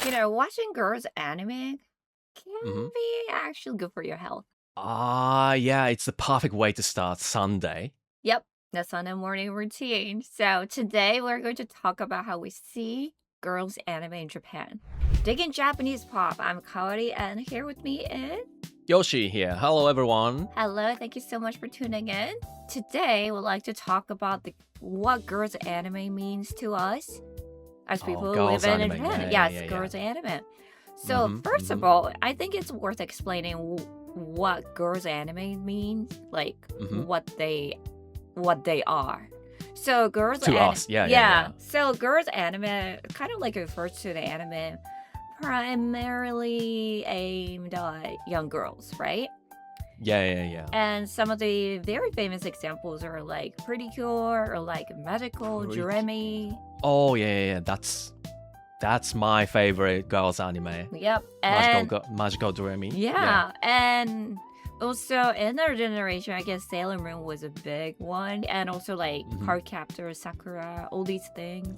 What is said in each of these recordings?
Watching girls anime hmm can be actually good for your health. Yeah, it's the perfect way to start Sunday. Yep, that's on a morning routine. So today we're going to talk about how we see girls anime in Japan. Digging Japanese pop. I'm Kaori, and here with me is Yoshi here. Hello, everyone. hello. Thank you so much for tuning in. Today we'd like to talk about what girls anime means to us as Oh, people who live girls in anime. Japan. Yeah, yeah, Yes, yeah, yeah. girls anime. So first of all, I think it's worth explaining what girls anime means, like hmm what they are. So girls To anime, us, yeah. So girls anime kind of like refers to the anime primarily aimed at young girls, right? Yeah. And some of the very famous examples are like Pretty Cure or like Magical Pretty- Doremi. Oh, yeah. That's my favorite girls anime. Yep. And Magical Doremi. yeah, and also in our generation, I guess Sailor Moon was a big one, and also like Mhm. Cardcaptor, Sakura, all these things.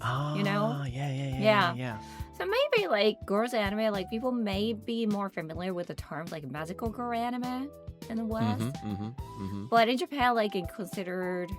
Yeah. So maybe like girls anime, like people may be more familiar with the term like magical girl anime in the West, but in Japan, like it's considered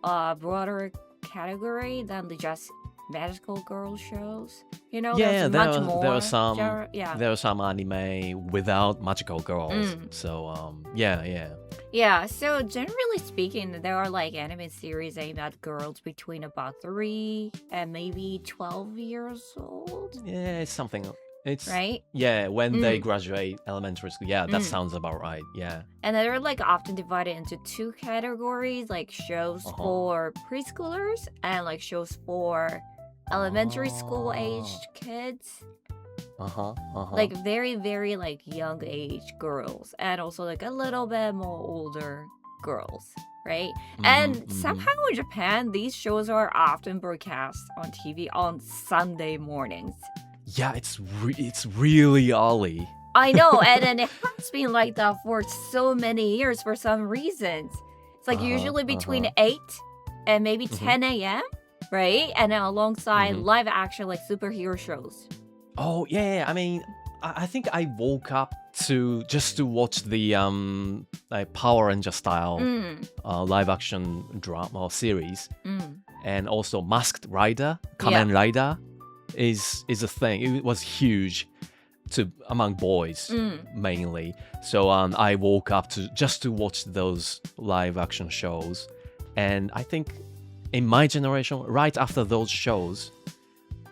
a broader category than the just magical girl shows. Yeah, there's much more. there are some genre- yeah. there are some anime without magical girls. So yeah. Yeah, so generally speaking, there are like anime series aimed at girls between about 3 and maybe 12 years old, Yeah, it's something. It's right? yeah, when they Mm. graduate elementary school. Yeah, that Mm. sounds about right. Yeah. And they're like often divided into two categories, like shows Uh-huh. for preschoolers and like shows for elementary school Oh. aged kids. Uh-huh. Like very, very like young age girls and also like a little bit more older girls, right? And somehow in Japan, these shows are often broadcast on TV on Sunday mornings. Yeah, it's really early. I know, and then it has been like that for so many years for some reasons. It's like usually between 8 and maybe 10 a.m., right? And then alongside live action like superhero shows. Oh yeah, I mean, I think I woke up just to watch the like Power Ranger style live action drama or series, and also Masked Rider, Kamen Rider, is a thing. It was huge among boys mainly. So I woke up just to watch those live action shows, and I think in my generation, right after those shows,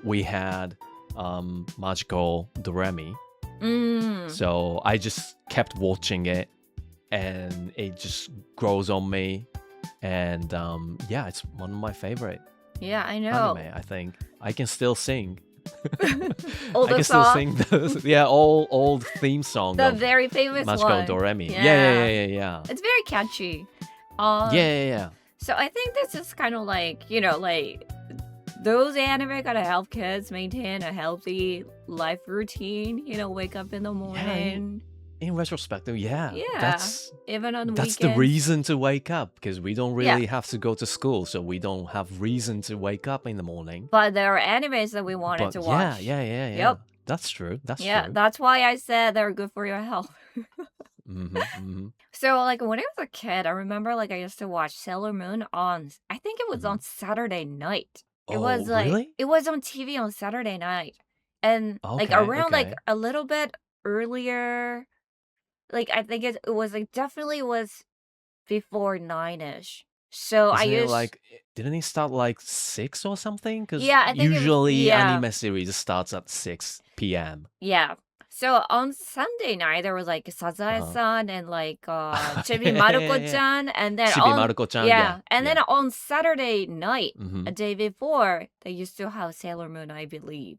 we had Magical Doremi. So I just kept watching it, and it just grows on me. And yeah, it's one of my favorite I know. anime. I think I can still sing. All I the can still songs? sing those. Yeah, old theme song The of very famous Magical one. Doremi. Yeah. Yeah. It's very catchy. Yeah. So I think this is kind of like, like those anime gotta help kids maintain a healthy life routine, wake up in the morning. In retrospective, yeah. Even on That's weekends. the reason to wake up, because we don't really have to go to school, so we don't have reason to wake up in the morning. But there are animes that we wanted to watch. Yeah. Yep. That's true. Yeah, True. that's why I said they're good for your health. Mm-hmm. So, like, when I was a kid, I remember, like, I used to watch Sailor Moon I think it was on Saturday night. It was, like, really? it was on TV on Saturday night. And, like, Okay, around, like, okay. a little bit earlier, like, I think it was, like, definitely was before 9-ish. So I Isn't it used... like, didn't it start like 6 or something? Because Yeah, I think usually anime series starts at 6 p.m. Yeah. So on Sunday night, there was like Sazae-san and like Chibi Maruko-chan, and then Chibi Maruko-chan, and then on Saturday night, Mhm. a day before, they used to have Sailor Moon, I believe,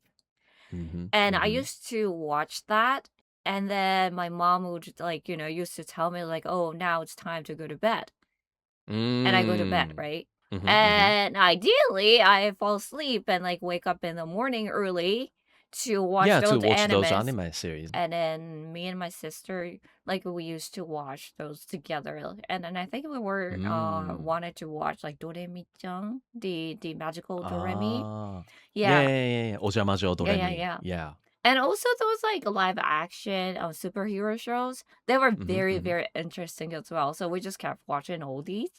and I used to watch that, and then my mom would like used to tell me like, oh, now it's time to go to bed, and I go to bed, right? And ideally, I fall asleep and like wake up in the morning early to watch Yeah, those to watch those animes. anime series. And then me and my sister, like we used to watch those together. And then I think we were wanted to watch like Doremi-chan, the magical Doremi. Ah. Yeah. Yeah. Ojamajo Doremi. Yeah. Yeah. And also those like live action superhero shows, they were Hmm. very, Hmm. very interesting as well. So we just kept watching oldies.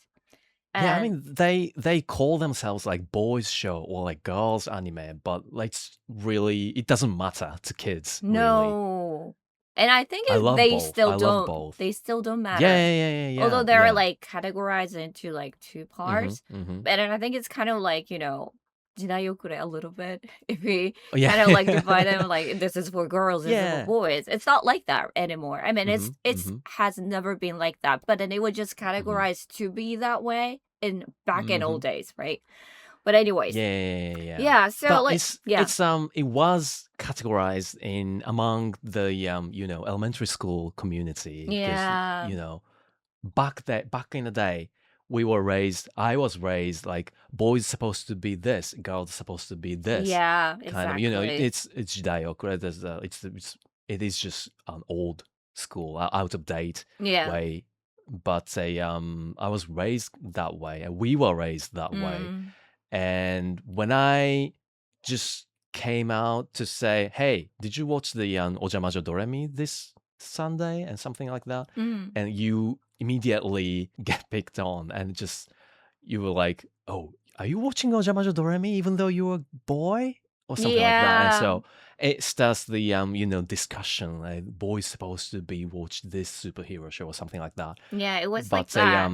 Yeah, I And mean they call themselves like boys show or like girls anime, but like it doesn't matter to kids really. no. And I think I love they both. still I love don't both. they still don't Yeah, matter. yeah, yeah, yeah, Although yeah, they're yeah. like categorized into like two Mm-hmm. parts. Mm-hmm. But and I think it's kind of like, jinayokure a little bit. If we Oh, yeah. kind of like divide them like this is for girls, this is for Yeah. boys. It's not like that anymore. I mean Mm-hmm. it's Mm-hmm. has never been like that. But then it was just Mm-hmm. categorized to be that way in back in Mm-hmm. old days, right? But anyways. Yeah, yeah, yeah, yeah. Yeah, so But like yeah. it was categorized in among the elementary school community because Yeah. back in the day I was raised like boys supposed to be this, girls supposed to be this Yeah, kind of exactly. it's Jidayokure. It is just an old school, out of date Yeah. way. But I was raised that way, and we were raised that way. Mm. And when I just came out to say, "Hey, did you watch the Ojamajo Doremi this Sunday?" and something like that, Mm. and you immediately get picked on, and just you were like, "Oh, are you watching Ojamajo Doremi even though you're a boy?" or something like that. And Yeah. so it starts the discussion, like boys supposed to be watch this superhero show or something like that. Yeah, it was like But that.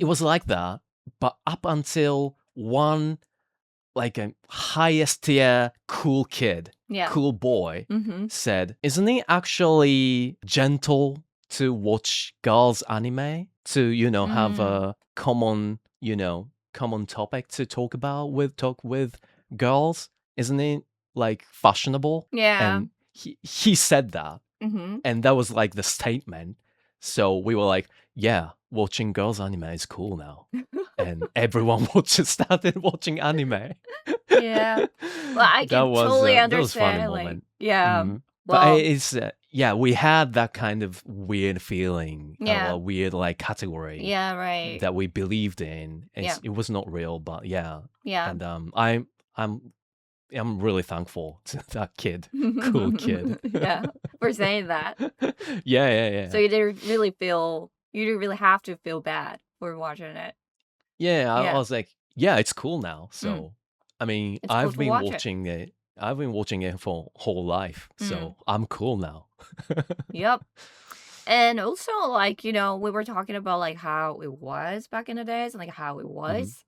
it was like that, but up until one like a highest tier cool kid, Yeah. cool boy Mm-hmm. said, "Isn't it actually gentle to watch girls anime to have a common topic to talk with girls? Isn't it like fashionable?" Yeah. And he said that, Mm-hmm. and that was like the statement. So we were like, yeah, watching girls anime is cool now. And everyone started watching anime. Yeah. Well, I can totally That was a funny understand. Like, moment. yeah. But Well, it's yeah, we had that kind of weird feeling, yeah. a weird like category Yeah, right. that we believed in. Yeah. It was not real, but yeah. Yeah. And I'm really thankful to that kid, cool kid. Yeah, for saying that. Yeah, yeah, yeah. So you didn't really have to feel bad for watching it. Yeah, I Yeah. was like, yeah, it's cool now. So, I mean, It's cool to watch it. I've been watching it for whole life. So I'm cool now. Yep. And also, like, we were talking about like how it was back in the days and like how it was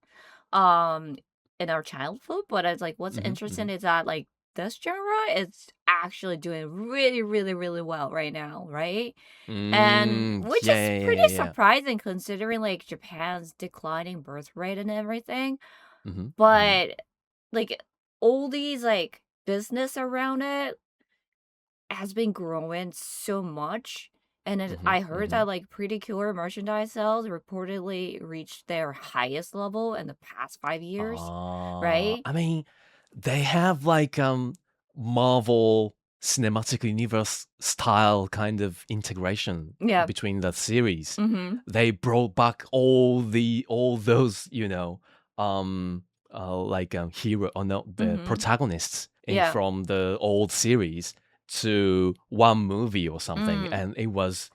in our childhood. But it's like what's interesting is that like this genre is actually doing really, really, really well right now, right? And which is pretty surprising considering like Japan's declining birth rate and everything. But like all these like business around it has been growing so much. And I heard that like Pretty Cure merchandise sales reportedly reached their highest level in the past 5 years, right? I mean, they have like Marvel Cinematic Universe style kind of integration Yeah. between the series. Mm-hmm. They brought back all those hero or no the protagonists from the old series to one movie or something, and it was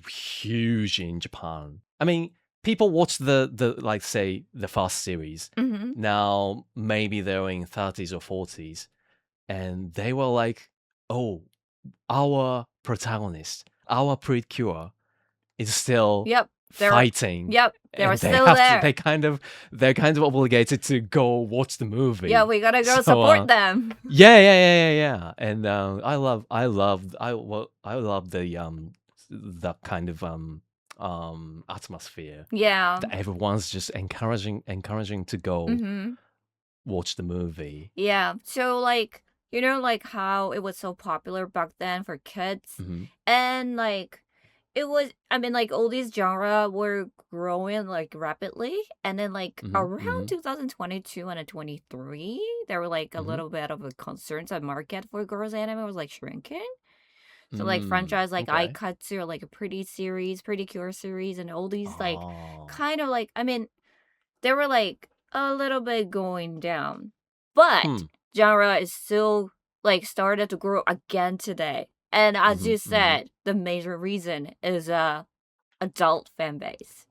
huge in Japan. I mean, people watch the like say the first series. Now maybe they're in 30s or 40s, and they were like, "Oh, our protagonist, our Precure, is still fighting." They're still there. They're kind of obligated to go watch the movie. Yeah, we gotta go support them. Yeah. And I love that kind of atmosphere. Yeah. That everyone's just encouraging to go watch the movie. Yeah. So like, like how it was so popular back then for kids. And like it was, I mean, like all these genre were growing like rapidly, and then like around 2022 and 23, there were like a little bit of a concerns that market for girls anime was like shrinking. So like franchise like Aikatsu or like a Pretty Cure series, and all these like kind of like, I mean, they were like a little bit going down, but genre is still like started to grow again today. And as you Mm-hmm. Mm-hmm. said, the major reason is adult fan base,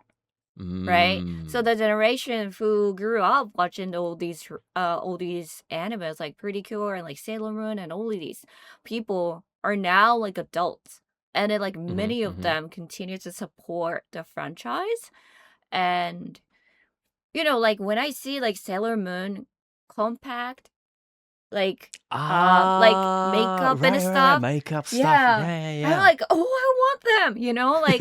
right? So Mm. the generation who grew up watching all these animes like Pretty Cure and like Sailor Moon and all of these people are now like adults. And then like Mm-hmm. many of Mm-hmm. them continue to support the franchise. And you know, like when I see like Sailor Moon compact, like makeup and Right. stuff, Makeup stuff. yeah, Yeah, I'm yeah, like, oh, I want them, you know, like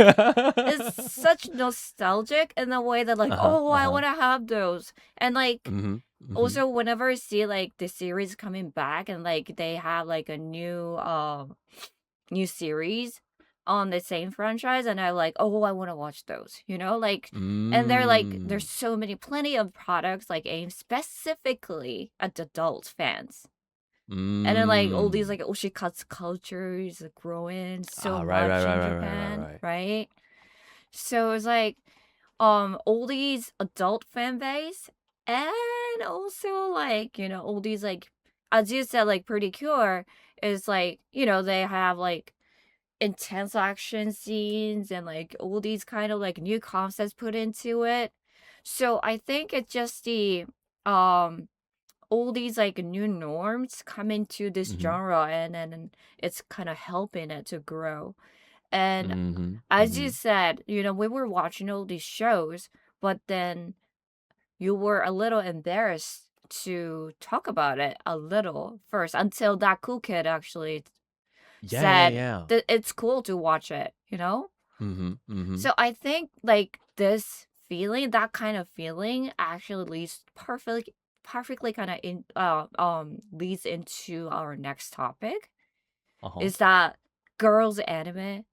it's yeah. such nostalgic in the way that like, Uh-huh. oh, I Uh-huh. want to have those. And like Mm-hmm. Mm-hmm. also whenever I see like the series coming back and like they have like a new series on the same franchise, and I like, oh, I want to watch those, you know, like, and they're like, Mm. there's so many, plenty of products like aimed specifically at adult fans. And then like all these Mm. like oshikatsu culture is growing so Ah, right, right, much right, in right, right, right, Japan, right. right? So it's like all these adult fan base, and also like, you know, all these like, as you said, like Pretty Cure is like, you know, they have like intense action scenes and like all these kind of like new concepts put into it. So I think it's just the um all these like new norms come into this Mm-hmm. genre, and then it's kind of helping it to grow. And Mm-hmm. as Mm-hmm. you said, you know, we were watching all these shows, but then you were a little embarrassed to talk about it a little first until that cool kid actually Yeah, yeah, said yeah. that it's cool to watch it, you know? Mm-hmm. Mm-hmm. So I think like this feeling, that kind of feeling actually leads perfectly kind of leads into our next topic, Uh-huh. is that girls anime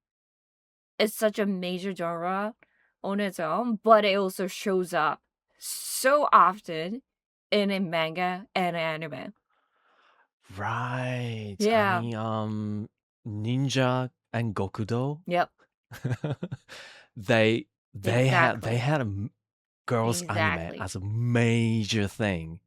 is such a major genre on its own, but it also shows up so often in a manga and anime. Right. I Yeah. mean, Ninja and Gokudo, Yep. they they Exactly. had a girls anime Exactly. as a major thing.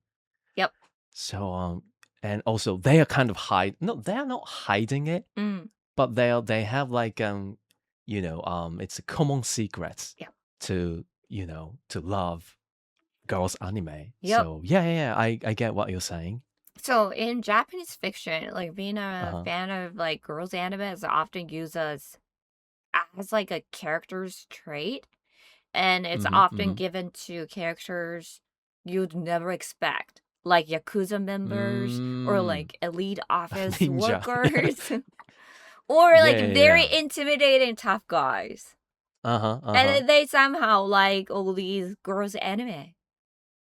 Yep. So and also they are kind of hide no, they are not hiding it, Mm. but they have like it's a common secret Yep. to to love girls anime. Yep. So yeah, I get what you're saying. So in Japanese fiction, like being a Uh-huh. fan of like girls anime is often used as like a character's trait, and it's Mm-hmm. often Mm-hmm. given to characters you'd never expect, like Yakuza members or Mm. like elite office Ninja. workers, or Yeah, like yeah, very yeah. intimidating tough guys. Uh-huh, And uh-huh. then they somehow like all these girls anime.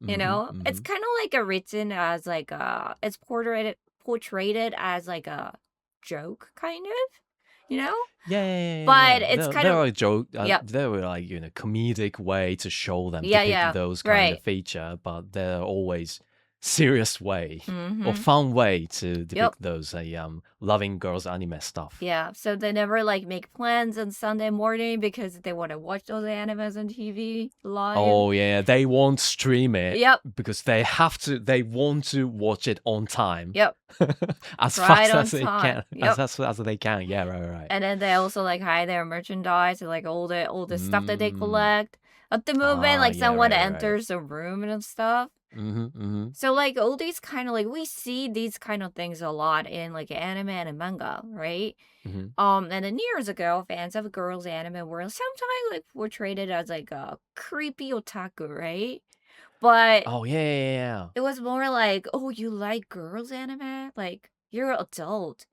You Mm-hmm, know, it's mm-hmm. kind of like a written as like it's portrayed as like a joke, kind of, you know. Yeah, yeah, yeah, yeah, But yeah. it's kind There of, are joke. yep, There were like comedic way to show them, yeah, depict yeah, those kind of right, feature, but there are always serious way or mm-hmm, fun way to yep, depict those loving girls anime stuff. yeah. So they never like make plans on Sunday morning because they want to watch those animes on TV live. Oh yeah, they won't stream it Yep, because they have to. They want to watch it on time, yep, as right fast on as they time. can, Yep. as fast as they can. Yeah, right, right. And then they also like hide their merchandise and like all the stuff that they Mm. collect. At the moment, Ah, like yeah, someone right, right, right. enters the room and stuff. Mm-hmm, mm-hmm, So like all these kind of like we see these kind of things a lot in like anime and manga, right? mm-hmm. And then years ago, fans of girls anime were sometimes like portrayed it as like a creepy otaku, right? But Oh yeah, yeah, yeah. it was more like, oh, you like girls anime? Like you're an adult.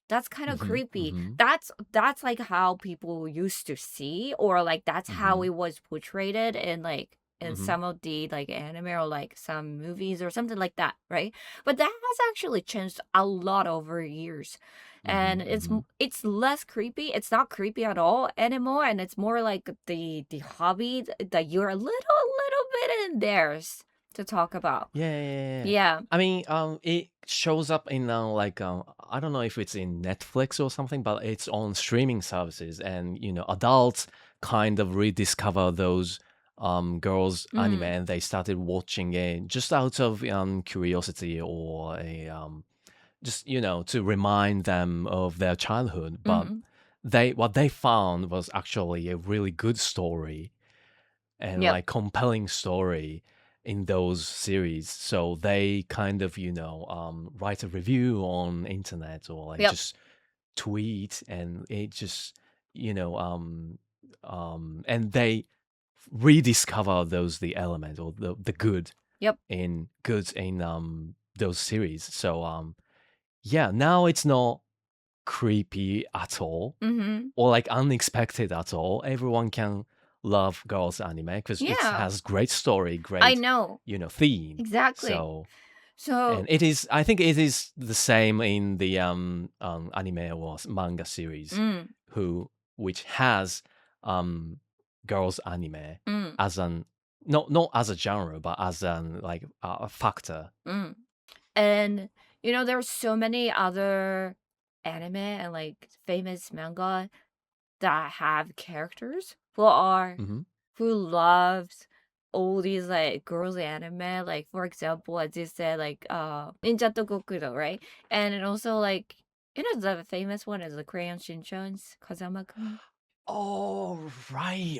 That's kind of Mm-hmm, creepy. mm-hmm, That's like how people used to see, or like that's how mm-hmm, it was portrayed in like in mm-hmm, some of the like anime or like some movies or something like that, right? But that has actually changed a lot over years. mm-hmm, And mm-hmm. it's less creepy. It's not creepy at all anymore, and it's more like the hobby that you're a little bit embarrassed to talk about. Yeah, yeah, yeah, yeah. Yeah. I mean, it shows up in like I don't know if it's in Netflix or something, but it's on streaming services, and adults kind of rediscover those girls anime, Mm. and they started watching it just out of curiosity or just to remind them of their childhood, but Mm-hmm. what they found was actually a really good story and Yep. like compelling story in those series. So they kind of write a review on internet or like Yep. just tweet, and it just and they rediscover the element or the good Yep. in those series. So yeah, now it's not creepy at all Mm-hmm. or like unexpected at all. Everyone can love girls anime because it Yeah. has great story, I great know. theme. Exactly. So So and I think it is the same in the anime or manga series, mm, which has girls anime mm, as an not as a genre, but as an like a factor. mm. And there's so many other anime and like famous manga that have characters Hmm. who loves all these like girls anime. Like for example, as you said, like Ninja to Gokudo, right? And then also like the famous one is the Crayon Shinchan's Kazama-kun. Oh, right.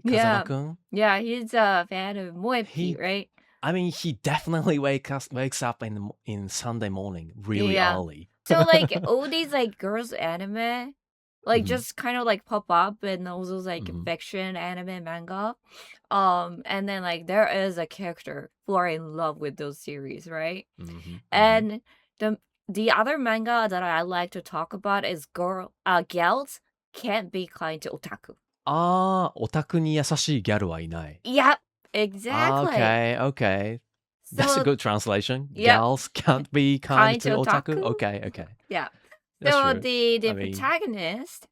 Yeah. Kazama-kun. Yeah, he's a fan of Moepi, He, right? I mean, he definitely wakes up in Sunday morning really Yeah. early. So like all these like girls anime like Hmm. just kind of like pop up and all those like Hmm. fiction anime manga. And then like there is a character who are in love with those series, right? Hmm. Hmm. And the other manga that I like to talk about is Girls Can't Be Kind to Otaku. ああ、オタクに優しいギャルはいない。Yep, exactly. Okay. That's a So good translation. yep, Gals can't be kind kind to to otaku. otaku. Okay. Yeah. That's So true. the I mean, protagonist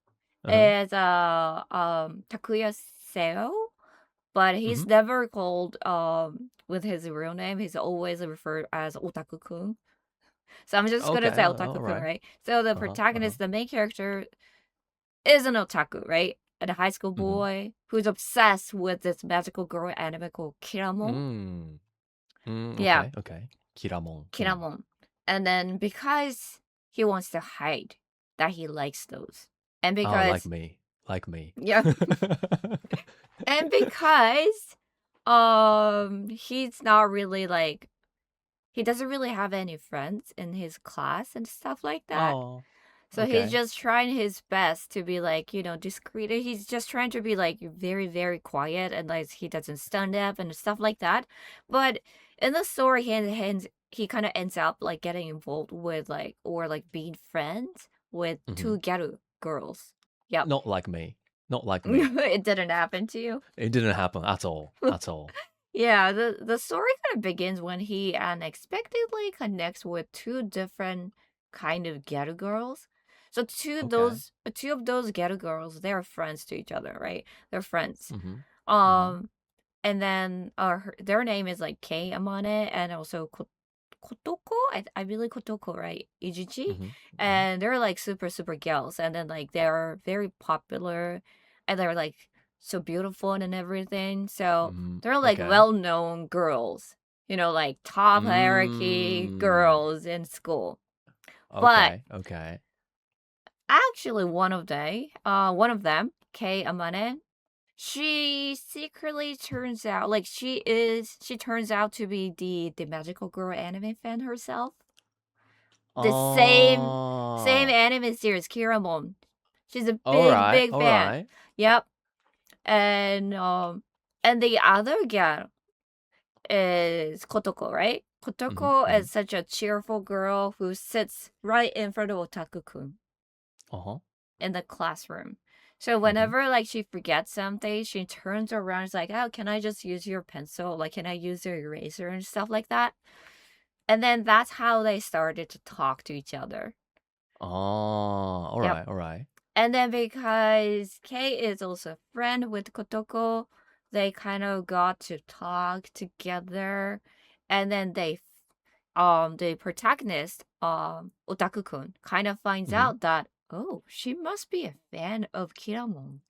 uh-huh. is Takuya Seo, but he's Hmm. never called with his real name. He's always referred as Otaku-kun. So I'm just gonna Okay, say all Otaku-kun, right. right? So the Uh-huh. protagonist, the main character, is an otaku, right? And a high school Hmm. boy who's obsessed with this magical girl anime called Kiramon. Yeah, Okay. Kiramon. Kiramon. And then because he wants to hide that he likes those, and Oh, because like me. yeah, and because he's not really like he doesn't really have any friends in his class and stuff like that. Oh, So he's okay. just trying his best to be like, discreet. He's just trying to be like very, very quiet and like he doesn't stand up and stuff like that. But in the story, he kind of ends up like getting involved with like, or like being friends with Hmm. two gyaru girls. Yep. Not like me. Not like me. It didn't happen to you. It didn't happen at all. At all. Yeah, the story kind of begins when he unexpectedly connects with two different kind of ghetto girls. So Okay. two of those ghetto girls, they're friends to each other, right? They're friends. Hmm. Hmm. Um, and then their name is like Kei Amane and also Kotoko. I believe Kotoko, right? Ijichi, Hmm. Hmm. and they're like super super girls, and then like they're very popular, and they're like so beautiful and everything. So Hmm. they're like Okay. well known girls, like top hierarchy Mm. girls in school. But Okay. actually, one of them, Kei Amane, she secretly turns out like she turns out to be the magical girl anime fan herself. The same Oh. anime series, Kiramon. She's a All big, right. big All fan. right. Yep. And the other girl is Kotoko, right? Hmm. Kotoko Hmm. is such a cheerful girl who sits right in front of Otaku-kun Uh-huh. in the classroom. So Hmm. whenever like she forgets something, she turns around and is like, "Oh, can I just use your pencil? Like, can I use your eraser and stuff like that?" And then that's how they started to talk to each other. Oh, all Yep. right. All right. And then because Kei is also a friend with Kotoko, they kind of got to talk together. And then the protagonist, Otaku-kun, kind of finds Hmm. out that, oh, she must be a fan of Kiramon.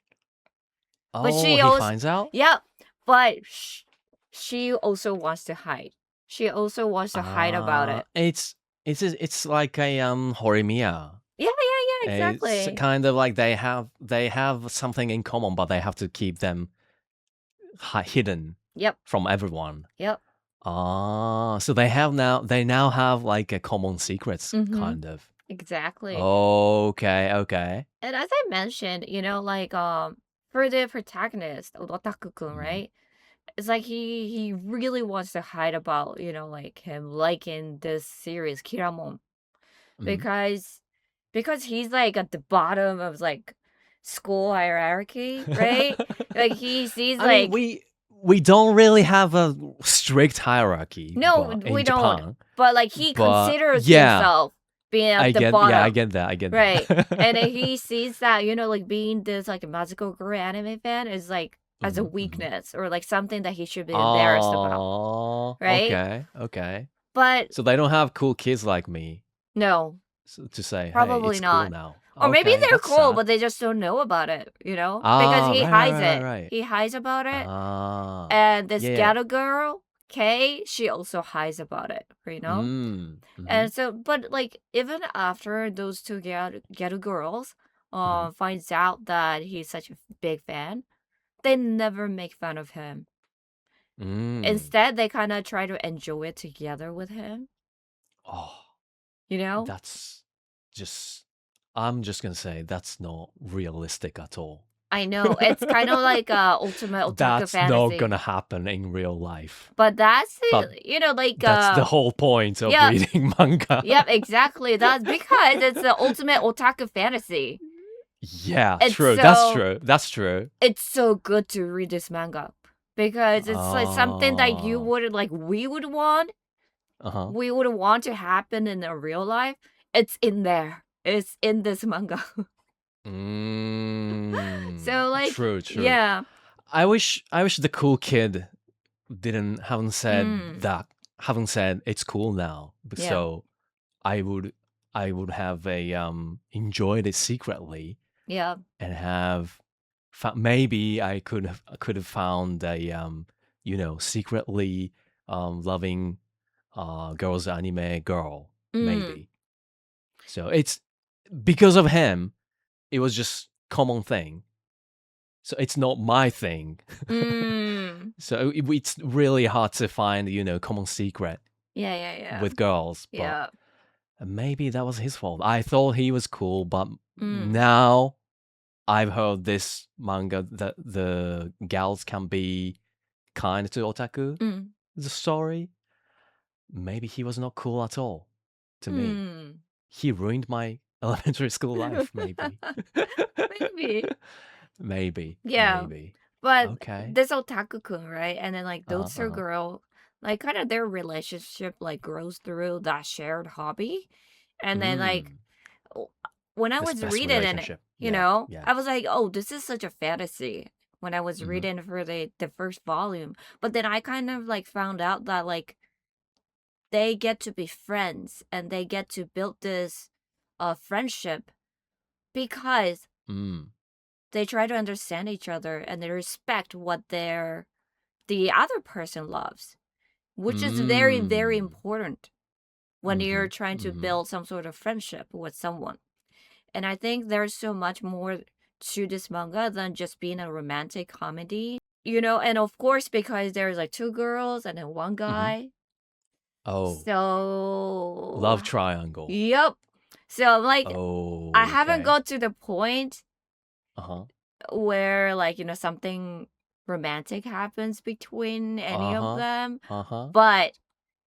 But Oh, she he also, finds out? yeah, but she also wants to hide. She also wants to hide about it. It's it's like a Horimiya. Yeah, yeah, yeah, It's exactly. kind of like they have something in common, but they have to keep them hidden Yep, from everyone. yep. Ah, so they now have like a common secrets Mm-hmm. kind of. Exactly. Okay, okay. And as I mentioned, for the protagonist, Otaku-kun, Mm-hmm. right? It's like he really wants to hide about, like him liking this series, Kiramon. Mm-hmm. Because he's like at the bottom of like school hierarchy, right? Like he sees I mean, like we don't really have a strict hierarchy, no, but we in don't. Japan, But like he but considers yeah, himself being at the I bottom. get that, I get Right. And that. he sees that, like being this like a magical girl anime fan is like as a Mm-hmm, mm-hmm. weakness or like something that he should be embarrassed about. Oh, Right? okay, okay. But So they don't have cool kids like me no, to say, hey, probably it's cool not. now. Or maybe Okay, they're that's cool, sad. but they just don't know about it. Because Ah, he right, right, hides right, right, it. right. He hides about it. Ah, And this yeah. ghetto girl, Kay, she also hides about it. Mm-hmm, And so, but like even after those two ghetto girls mm-hmm. finds out that he's such a big fan, they never make fun of him. Mm. Instead, they kind of try to enjoy it together with him, Oh, you know? that's just, I'm just gonna say that's not realistic at all. I know it's kind of like ultimate otaku That's not fantasy, gonna happen in real life. but that's But the, like that's the whole point of yeah, reading manga. yep, exactly. That's because it's the ultimate otaku fantasy. Yeah, It's true. That's so true. That's true. it's so good to read this manga because it's like something that you Oh, would like uh-huh. we would want to happen in a real life. It's in there. It's in this manga. So like True, true. yeah. I wish the cool kid haven't Mm, said it's cool now. yeah. So I would I would have a enjoyed it secretly Yeah. and have maybe I could have found a secretly loving girls anime girl, Mm. maybe. So it's because of him, it was just common thing. So it's not my thing. Mm. So it's really hard to find, common secret Yeah, yeah, yeah. with girls, but Yeah. maybe that was his fault. I thought he was cool, but Mm. now I've heard this manga that the gals can be kind to otaku. Mm. The story, maybe he was not cool at all to me. Mm. He ruined my elementary school life, maybe. Maybe. Maybe, Yeah. maybe. But Okay. this otaku-kun, right? And then like Uh-huh, those two uh-huh. girl, like kind of their relationship like grows through that shared hobby. And then like Mm. w- when I This was best reading it, relationship. Yeah, yeah. I was like, oh, this is such a fantasy when I was Mm-hmm. reading for the first volume. But then I kind of like found out that like they get to be friends and they get to build this friendship because Mm. they try to understand each other and they respect what the other person loves, which is very, very Mm. important when Mm-hmm. you're trying to Mm-hmm. build some sort of friendship with someone. And I think there's so much more to this manga than just being a romantic comedy. And of course, because there's like two girls and then one Mm-hmm. guy. Oh, So, love triangle. yep. So, like, I Oh, haven't okay. got to the point Uh-huh. where, like, something romantic happens between any of Uh-huh. them, Uh-huh. but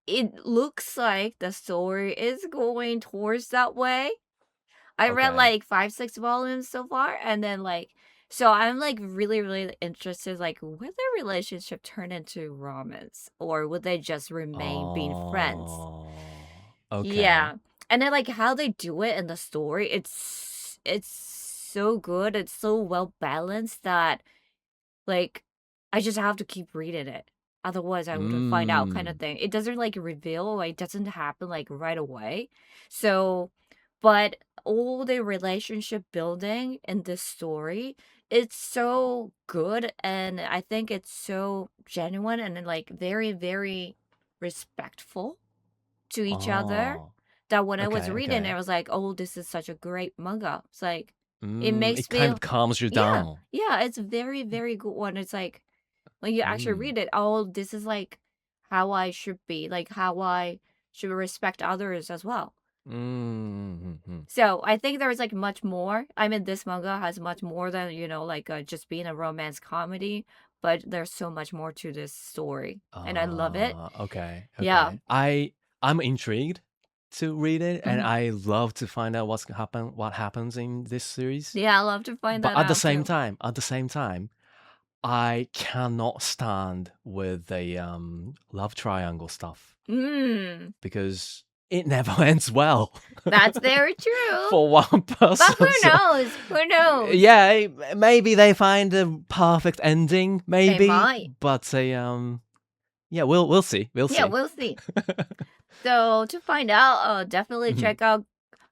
it looks like the story is going towards that way. I read Okay. like 5, 6 volumes so far, and then like, so I'm like really, really interested. Like, would their relationship turn into romance, or would they just remain being friends? Oh, okay. Yeah, and then like how they do it in the story, it's so good. It's so well balanced that like I just have to keep reading it. Otherwise, I would find out kind of Mm. thing. It doesn't like reveal, or it doesn't happen like right away. So, but all the relationship building in this story, it's so good, and I think it's so genuine and like very, very respectful to each other. Oh. that when I was Okay, reading it, okay. I was like, oh, this is such a great manga. It's like, it makes It me, kind of calms you yeah, down. yeah, it's very, very good one. It's like, when you actually Mm. read it, oh, this is like how I should be, like how I should respect others as well. Mm-hmm. So I think there's like much more. I mean, this manga has much more than, like just being a romance comedy, but there's so much more to this story, and I love it. Okay, Yeah. okay. I'm intrigued to read it, and Mhm. I love to find out what happens in this series. Yeah, I love to find But that out too. at the same time, I cannot stand with the love triangle stuff Mm, because it never ends well that's very true. for one But who person. So knows? Who knows? yeah, maybe they find a perfect ending, They maybe. might. But yeah, we'll see. We'll Yeah, see. we'll see. So to find out, definitely Mhm. check out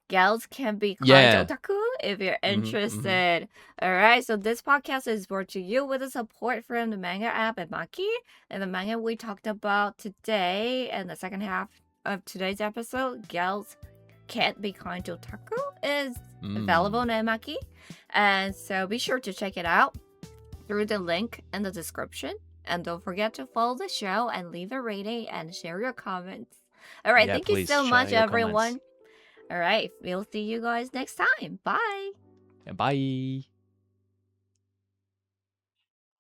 Gals Can Be Kind Yeah. Otaku if you're Mhm. interested. All right, so this podcast is brought to you with the support from the Manga app and Maki. And the manga we talked about today and the second half of today's episode, Gals Can't Be Kind to Otaku, is available on Maki. And so be sure to check it out through the link in the description. And don't forget to follow the show and leave a rating and share your comments. All right, Yeah, thank you please so share much, your everyone. comments. All right, we'll see you guys next time. Bye. Bye.